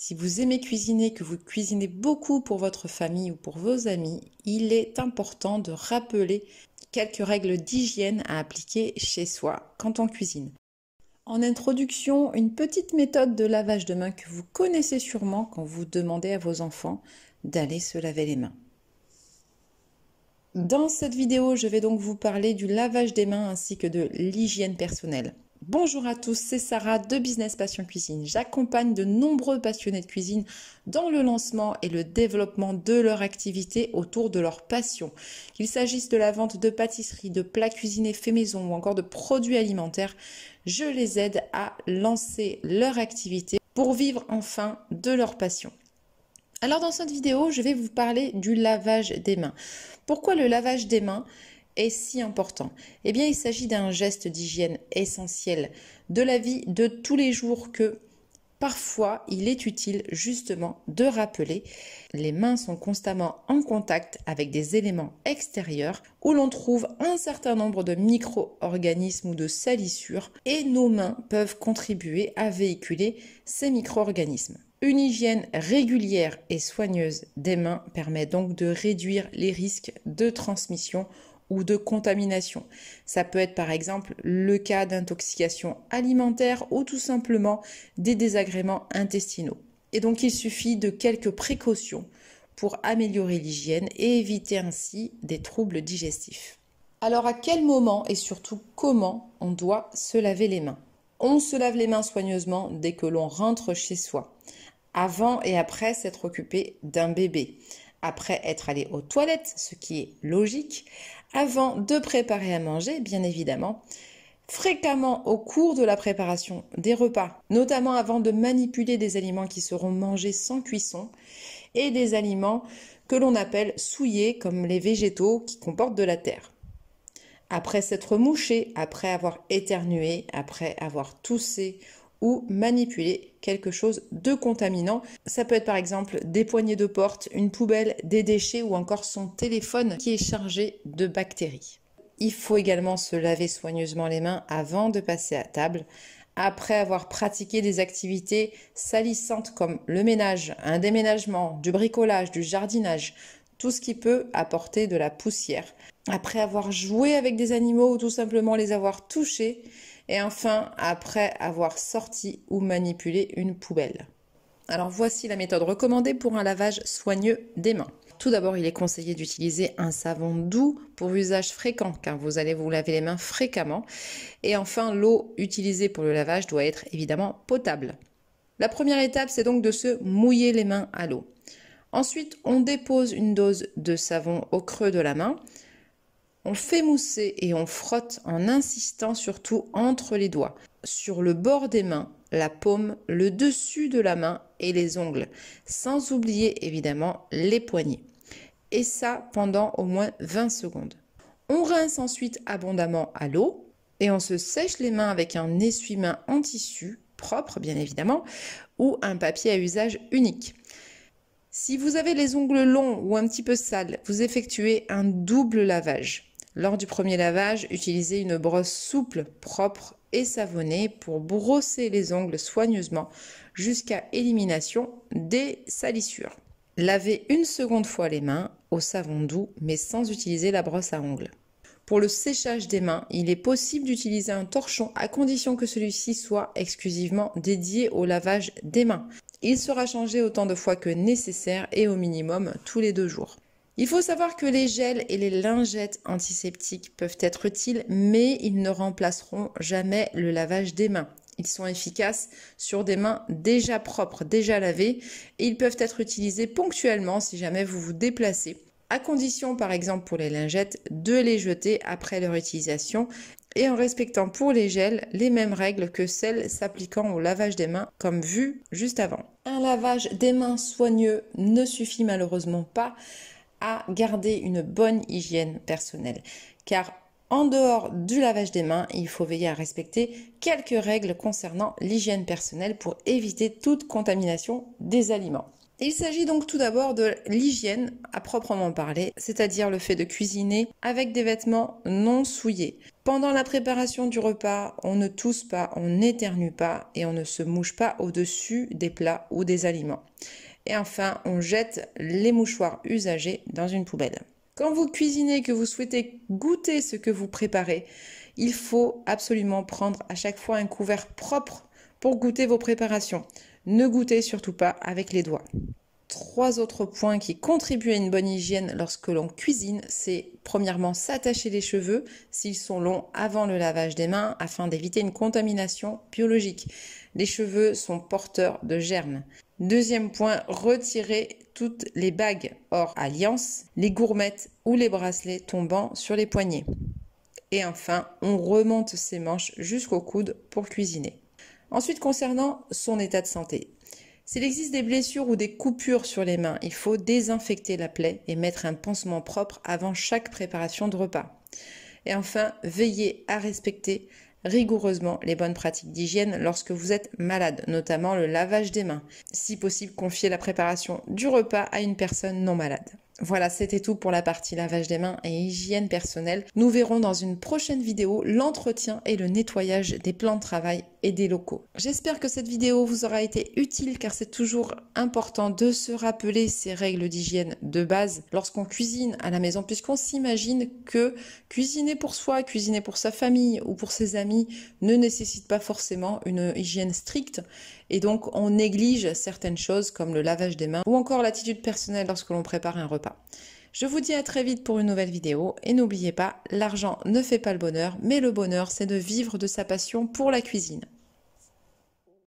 Si vous aimez cuisiner, que vous cuisinez beaucoup pour votre famille ou pour vos amis, il est important de rappeler quelques règles d'hygiène à appliquer chez soi quand on cuisine. En introduction, une petite méthode de lavage de mains que vous connaissez sûrement quand vous demandez à vos enfants d'aller se laver les mains. Dans cette vidéo, je vais donc vous parler du lavage des mains ainsi que de l'hygiène personnelle. Bonjour à tous, c'est Sarah de Business Passion Cuisine. J'accompagne de nombreux passionnés de cuisine dans le lancement et le développement de leur activité autour de leur passion. Qu'il s'agisse de la vente de pâtisseries, de plats cuisinés faits maison ou encore de produits alimentaires, je les aide à lancer leur activité pour vivre enfin de leur passion. Alors dans cette vidéo, je vais vous parler du lavage des mains. Pourquoi le lavage des mains est si important? Eh bien, il s'agit d'un geste d'hygiène essentiel de la vie de tous les jours que parfois il est utile justement de rappeler. Les mains sont constamment en contact avec des éléments extérieurs où l'on trouve un certain nombre de micro-organismes ou de salissures et nos mains peuvent contribuer à véhiculer ces micro-organismes. Une hygiène régulière et soigneuse des mains permet donc de réduire les risques de transmission ou de contamination. Ça peut être par exemple le cas d'intoxication alimentaire ou tout simplement des désagréments intestinaux. Et donc il suffit de quelques précautions pour améliorer l'hygiène et éviter ainsi des troubles digestifs. Alors à quel moment et surtout comment on doit se laver les mains? On se lave les mains soigneusement dès que l'on rentre chez soi, avant et après s'être occupé d'un bébé, après être allé aux toilettes, ce qui est logique, avant de préparer à manger, bien évidemment, fréquemment au cours de la préparation des repas, notamment avant de manipuler des aliments qui seront mangés sans cuisson et des aliments que l'on appelle souillés comme les végétaux qui comportent de la terre. Après s'être mouché, après avoir éternué, après avoir toussé ou manipuler quelque chose de contaminant. Ça peut être par exemple des poignées de porte, une poubelle, des déchets ou encore son téléphone qui est chargé de bactéries. Il faut également se laver soigneusement les mains avant de passer à table, après avoir pratiqué des activités salissantes comme le ménage, un déménagement, du bricolage, du jardinage, tout ce qui peut apporter de la poussière, après avoir joué avec des animaux ou tout simplement les avoir touchés, et enfin après avoir sorti ou manipulé une poubelle. Alors voici la méthode recommandée pour un lavage soigneux des mains. Tout d'abord, il est conseillé d'utiliser un savon doux pour usage fréquent car vous allez vous laver les mains fréquemment. Et enfin, l'eau utilisée pour le lavage doit être évidemment potable. La première étape, c'est donc de se mouiller les mains à l'eau. Ensuite, on dépose une dose de savon au creux de la main. On fait mousser et on frotte en insistant surtout entre les doigts, sur le bord des mains, la paume, le dessus de la main et les ongles, sans oublier évidemment les poignets. Et ça pendant au moins 20 secondes. On rince ensuite abondamment à l'eau et on se sèche les mains avec un essuie-mains en tissu, propre bien évidemment, ou un papier à usage unique. Si vous avez les ongles longs ou un petit peu sales, vous effectuez un double lavage. Lors du premier lavage, utilisez une brosse souple, propre et savonnée pour brosser les ongles soigneusement jusqu'à élimination des salissures. Lavez une seconde fois les mains au savon doux mais sans utiliser la brosse à ongles. Pour le séchage des mains, il est possible d'utiliser un torchon à condition que celui-ci soit exclusivement dédié au lavage des mains. Il sera changé autant de fois que nécessaire et au minimum tous les 2 jours. Il faut savoir que les gels et les lingettes antiseptiques peuvent être utiles, mais ils ne remplaceront jamais le lavage des mains. Ils sont efficaces sur des mains déjà propres, déjà lavées, et ils peuvent être utilisés ponctuellement si jamais vous vous déplacez, à condition par exemple pour les lingettes de les jeter après leur utilisation et en respectant pour les gels les mêmes règles que celles s'appliquant au lavage des mains comme vu juste avant. Un lavage des mains soigneux ne suffit malheureusement pas à garder une bonne hygiène personnelle. Car en dehors du lavage des mains, il faut veiller à respecter quelques règles concernant l'hygiène personnelle pour éviter toute contamination des aliments. Il s'agit donc tout d'abord de l'hygiène à proprement parler, c'est-à-dire le fait de cuisiner avec des vêtements non souillés. Pendant la préparation du repas, on ne tousse pas, on n'éternue pas et on ne se mouche pas au-dessus des plats ou des aliments. Et enfin, on jette les mouchoirs usagés dans une poubelle. Quand vous cuisinez et que vous souhaitez goûter ce que vous préparez, il faut absolument prendre à chaque fois un couvert propre pour goûter vos préparations. Ne goûtez surtout pas avec les doigts. 3 autres points qui contribuent à une bonne hygiène lorsque l'on cuisine, c'est premièrement s'attacher les cheveux s'ils sont longs avant le lavage des mains afin d'éviter une contamination biologique. Les cheveux sont porteurs de germes. Deuxième point, retirer toutes les bagues hors alliance, les gourmettes ou les bracelets tombant sur les poignets. Et enfin, on remonte ses manches jusqu'au coude pour cuisiner. Ensuite, concernant son état de santé. S'il existe des blessures ou des coupures sur les mains, il faut désinfecter la plaie et mettre un pansement propre avant chaque préparation de repas. Et enfin, veillez à respecter rigoureusement les bonnes pratiques d'hygiène lorsque vous êtes malade, notamment le lavage des mains. Si possible, confiez la préparation du repas à une personne non malade. Voilà, c'était tout pour la partie lavage des mains et hygiène personnelle. Nous verrons dans une prochaine vidéo l'entretien et le nettoyage des plans de travail et des locaux. J'espère que cette vidéo vous aura été utile car c'est toujours important de se rappeler ces règles d'hygiène de base lorsqu'on cuisine à la maison, puisqu'on s'imagine que cuisiner pour soi, cuisiner pour sa famille ou pour ses amis ne nécessite pas forcément une hygiène stricte. Et donc, on néglige certaines choses comme le lavage des mains ou encore l'attitude personnelle lorsque l'on prépare un repas. Je vous dis à très vite pour une nouvelle vidéo et n'oubliez pas, l'argent ne fait pas le bonheur, mais le bonheur c'est de vivre de sa passion pour la cuisine.